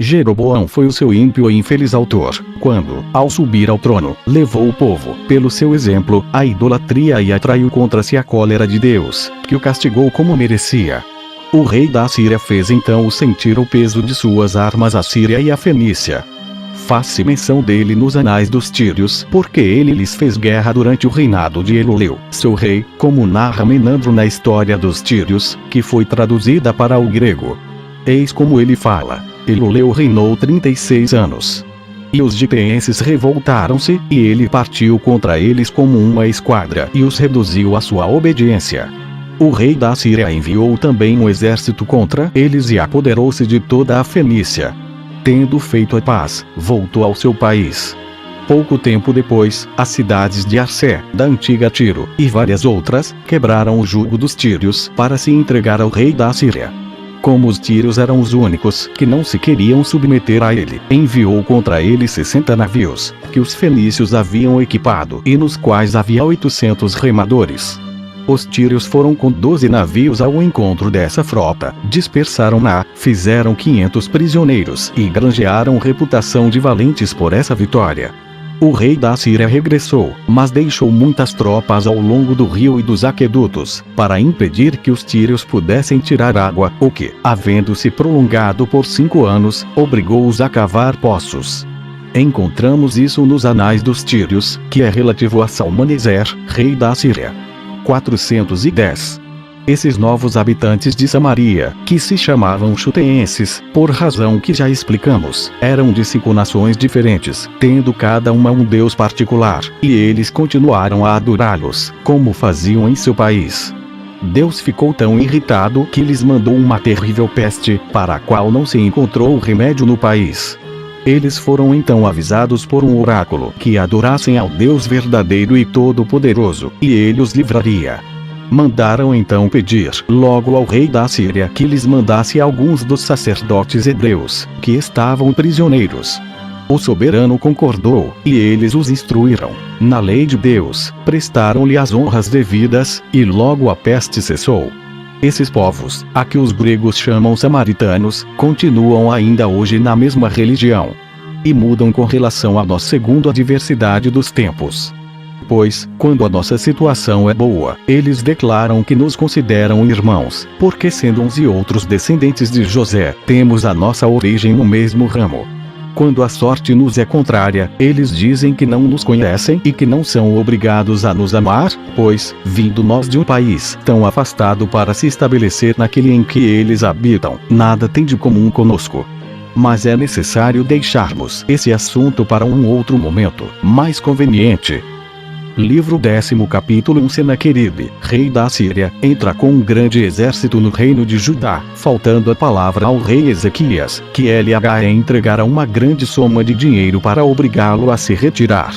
Jeroboão foi o seu ímpio e infeliz autor, quando, ao subir ao trono, levou o povo, pelo seu exemplo, à idolatria e atraiu contra si a cólera de Deus, que o castigou como merecia. O rei da Assíria fez então sentir o peso de suas armas a Síria e a Fenícia. Faz-se menção dele nos anais dos Tírios, porque ele lhes fez guerra durante o reinado de Eluleu, seu rei, como narra Menandro na história dos Tírios, que foi traduzida para o grego. Eis como ele fala: Eluleu reinou 36 anos. E os giteenses revoltaram-se, e ele partiu contra eles como uma esquadra e os reduziu à sua obediência. O rei da Assíria enviou também um exército contra eles e apoderou-se de toda a Fenícia. Tendo feito a paz, voltou ao seu país. Pouco tempo depois, as cidades de Arsé, da antiga Tiro, e várias outras, quebraram o jugo dos tírios para se entregar ao rei da Assíria. Como os tírios eram os únicos que não se queriam submeter a ele, enviou contra ele 60 navios, que os fenícios haviam equipado e nos quais havia 800 remadores. Os tírios foram com 12 navios ao encontro dessa frota, dispersaram-na, fizeram 500 prisioneiros e granjearam reputação de valentes por essa vitória. O rei da Assíria regressou, mas deixou muitas tropas ao longo do rio e dos aquedutos, para impedir que os tírios pudessem tirar água, o que, havendo-se prolongado por 5 anos, obrigou-os a cavar poços. Encontramos isso nos anais dos Tírios, que é relativo a Salmaneser, rei da Assíria. 410. Esses novos habitantes de Samaria, que se chamavam chuteenses, por razão que já explicamos, eram de 5 nações diferentes, tendo cada uma um deus particular, e eles continuaram a adorá-los, como faziam em seu país. Deus ficou tão irritado que lhes mandou uma terrível peste, para a qual não se encontrou remédio no país. Eles foram então avisados por um oráculo que adorassem ao Deus verdadeiro e todo-poderoso, e ele os livraria. Mandaram então pedir logo ao rei da Assíria que lhes mandasse alguns dos sacerdotes hebreus, que estavam prisioneiros. O soberano concordou, e eles os instruíram na lei de Deus, prestaram-lhe as honras devidas, e logo a peste cessou. Esses povos, a que os gregos chamam samaritanos, continuam ainda hoje na mesma religião. E mudam com relação a nós segundo a diversidade dos tempos. Pois, quando a nossa situação é boa, eles declaram que nos consideram irmãos, porque sendo uns e outros descendentes de José, temos a nossa origem no mesmo ramo. Quando a sorte nos é contrária, eles dizem que não nos conhecem e que não são obrigados a nos amar, pois, vindo nós de um país tão afastado para se estabelecer naquele em que eles habitam, nada tem de comum conosco. Mas é necessário deixarmos esse assunto para um outro momento, mais conveniente. Livro 10º capítulo 1. Senaqueribe, rei da Assíria, entra com um grande exército no reino de Judá, faltando a palavra ao rei Ezequias, que lhe entregara uma grande soma de dinheiro para obrigá-lo a se retirar.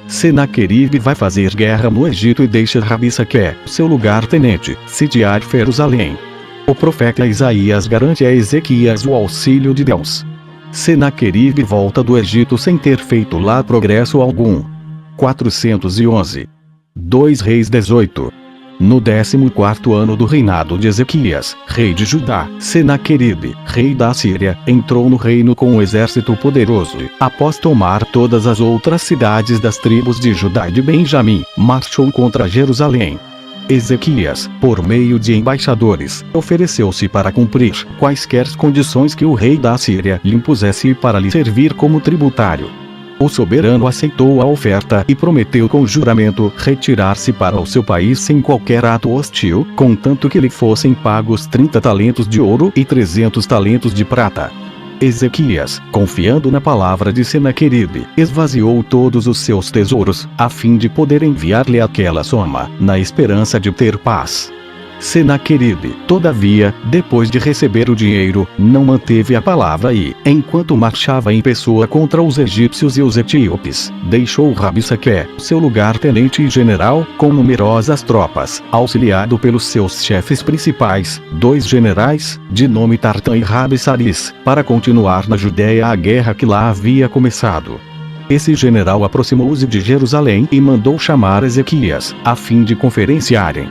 Senaqueribe vai fazer guerra no Egito e deixa Rabissaque, seu lugar-tenente, sitiar Jerusalém. O profeta Isaías garante a Ezequias o auxílio de Deus. Senaqueribe volta do Egito sem ter feito lá progresso algum. 411. 2 Reis 18. No 14º ano do reinado de Ezequias, rei de Judá, Senaqueribe, rei da Assíria, entrou no reino com um exército poderoso e, após tomar todas as outras cidades das tribos de Judá e de Benjamim, marchou contra Jerusalém. Ezequias, por meio de embaixadores, ofereceu-se para cumprir quaisquer condições que o rei da Assíria lhe impusesse para lhe servir como tributário. O soberano aceitou a oferta e prometeu com juramento retirar-se para o seu país sem qualquer ato hostil, contanto que lhe fossem pagos 30 talentos de ouro e 300 talentos de prata. Ezequias, confiando na palavra de Senaqueribe, esvaziou todos os seus tesouros, a fim de poder enviar-lhe aquela soma, na esperança de ter paz. Senaqueribe, todavia, depois de receber o dinheiro, não manteve a palavra e, enquanto marchava em pessoa contra os egípcios e os etíopes, deixou Rabissaque, seu lugar-tenente e general, com numerosas tropas, auxiliado pelos seus chefes principais, 2 generais, de nome Tartã e Rabissaris, para continuar na Judéia a guerra que lá havia começado. Esse general aproximou-se de Jerusalém e mandou chamar Ezequias, a fim de conferenciarem.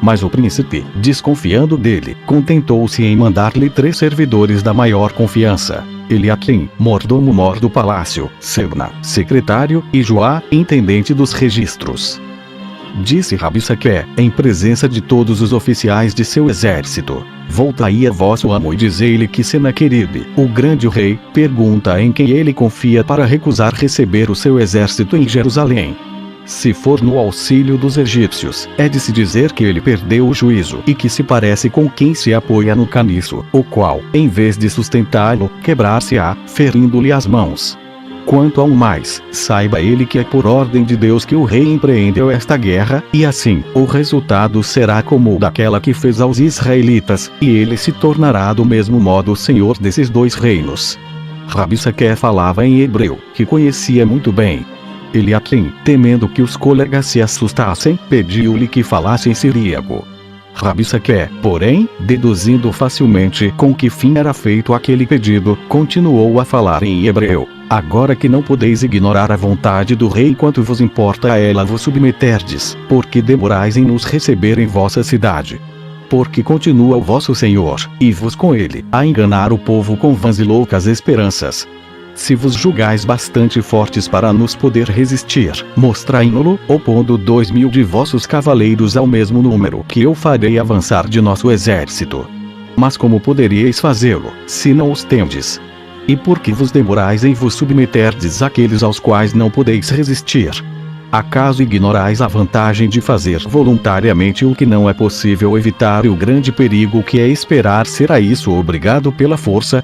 Mas o príncipe, desconfiando dele, contentou-se em mandar-lhe 3 servidores da maior confiança. Eliaquim, mordomo-mor do palácio, Sebna, secretário, e Joá, intendente dos registros. Disse Rabsaque, em presença de todos os oficiais de seu exército: voltai a vosso amo e dizei-lhe que Senaqueribe, o grande rei, pergunta em quem ele confia para recusar receber o seu exército em Jerusalém. Se for no auxílio dos egípcios, é de se dizer que ele perdeu o juízo e que se parece com quem se apoia no caniço, o qual, em vez de sustentá-lo, quebrar-se-á, ferindo-lhe as mãos. Quanto ao mais, saiba ele que é por ordem de Deus que o rei empreendeu esta guerra, e assim, o resultado será como o daquela que fez aos israelitas, e ele se tornará do mesmo modo o senhor desses dois reinos. Rabsaque falava em hebreu, que conhecia muito bem. Eliaquim, temendo que os colegas se assustassem, pediu-lhe que falasse em siríaco. Rabsaque, porém, deduzindo facilmente com que fim era feito aquele pedido, continuou a falar em hebreu. Agora que não podeis ignorar a vontade do rei quanto vos importa a ela vos submeterdes, porque demorais em nos receber em vossa cidade. Porque continua o vosso Senhor, e vos com ele, a enganar o povo com vãs e loucas esperanças. Se vos julgais bastante fortes para nos poder resistir, mostrai-no-lo, opondo 2000 de vossos cavaleiros ao mesmo número que eu farei avançar de nosso exército. Mas como poderíeis fazê-lo, se não os tendes? E por que vos demorais em vos submeterdes àqueles aos quais não podeis resistir? Acaso ignorais a vantagem de fazer voluntariamente o que não é possível evitar e o grande perigo que é esperar ser a isso obrigado pela força?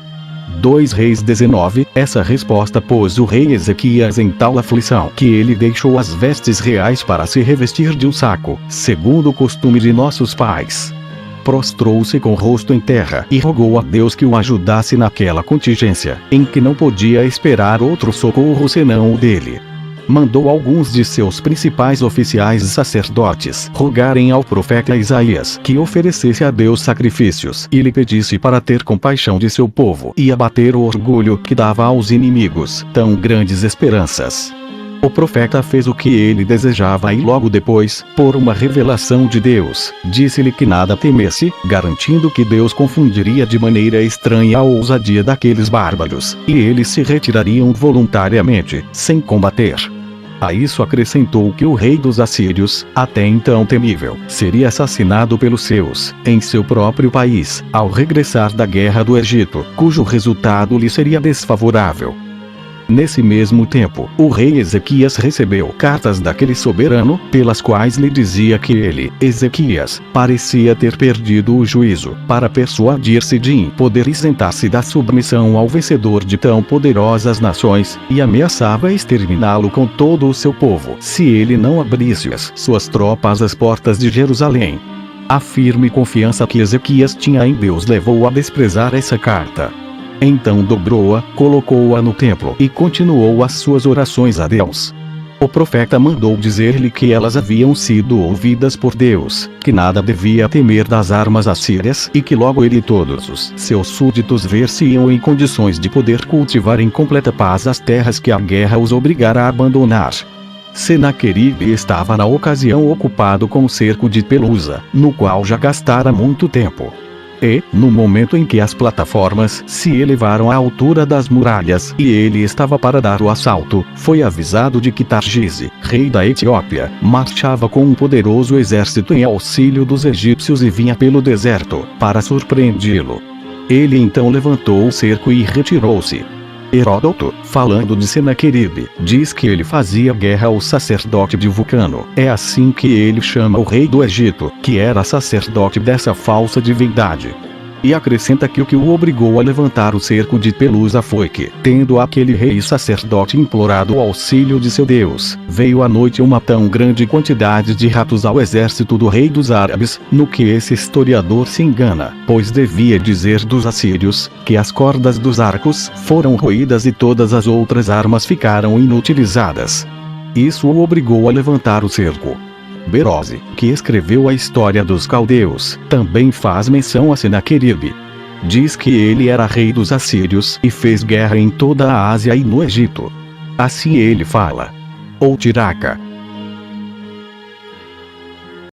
2 Reis 19, essa resposta pôs o rei Ezequias em tal aflição que ele deixou as vestes reais para se revestir de um saco, segundo o costume de nossos pais. Prostrou-se com o rosto em terra e rogou a Deus que o ajudasse naquela contingência, em que não podia esperar outro socorro senão o dele. Mandou alguns de seus principais oficiais sacerdotes rogarem ao profeta Isaías que oferecesse a Deus sacrifícios e lhe pedisse para ter compaixão de seu povo e abater o orgulho que dava aos inimigos tão grandes esperanças. O profeta fez o que ele desejava e logo depois, por uma revelação de Deus, disse-lhe que nada temesse, garantindo que Deus confundiria de maneira estranha a ousadia daqueles bárbaros, e eles se retirariam voluntariamente, sem combater. A isso acrescentou que o rei dos assírios, até então temível, seria assassinado pelos seus, em seu próprio país, ao regressar da guerra do Egito, cujo resultado lhe seria desfavorável. Nesse mesmo tempo, o rei Ezequias recebeu cartas daquele soberano, pelas quais lhe dizia que ele, Ezequias, parecia ter perdido o juízo, para persuadir-se de poder isentar-se da submissão ao vencedor de tão poderosas nações, e ameaçava exterminá-lo com todo o seu povo, se ele não abrisse as suas tropas às portas de Jerusalém. A firme confiança que Ezequias tinha em Deus levou-o a desprezar essa carta. Então dobrou-a, colocou-a no templo e continuou as suas orações a Deus. O profeta mandou dizer-lhe que elas haviam sido ouvidas por Deus, que nada devia temer das armas assírias e que logo ele e todos os seus súditos ver-se-iam em condições de poder cultivar em completa paz as terras que a guerra os obrigara a abandonar. Senaqueribe estava na ocasião ocupado com o cerco de Pelusa, no qual já gastara muito tempo. E, no momento em que as plataformas se elevaram à altura das muralhas e ele estava para dar o assalto, foi avisado de que Targise, rei da Etiópia, marchava com um poderoso exército em auxílio dos egípcios e vinha pelo deserto, para surpreendê-lo. Ele então levantou o cerco e retirou-se. Heródoto, falando de Senaqueribe, diz que ele fazia guerra ao sacerdote de Vulcano. É assim que ele chama o rei do Egito, que era sacerdote dessa falsa divindade. E acrescenta que o que o obrigou a levantar o cerco de Pelusa foi que, tendo aquele rei e sacerdote implorado o auxílio de seu Deus, veio à noite uma tão grande quantidade de ratos ao exército do rei dos árabes, no que esse historiador se engana, pois devia dizer dos assírios, que as cordas dos arcos foram roídas e todas as outras armas ficaram inutilizadas. Isso o obrigou a levantar o cerco. Berose, que escreveu a história dos caldeus, também faz menção a Senaqueribe. Diz que ele era rei dos assírios e fez guerra em toda a Ásia e no Egito. Assim ele fala. Ou Tiraca.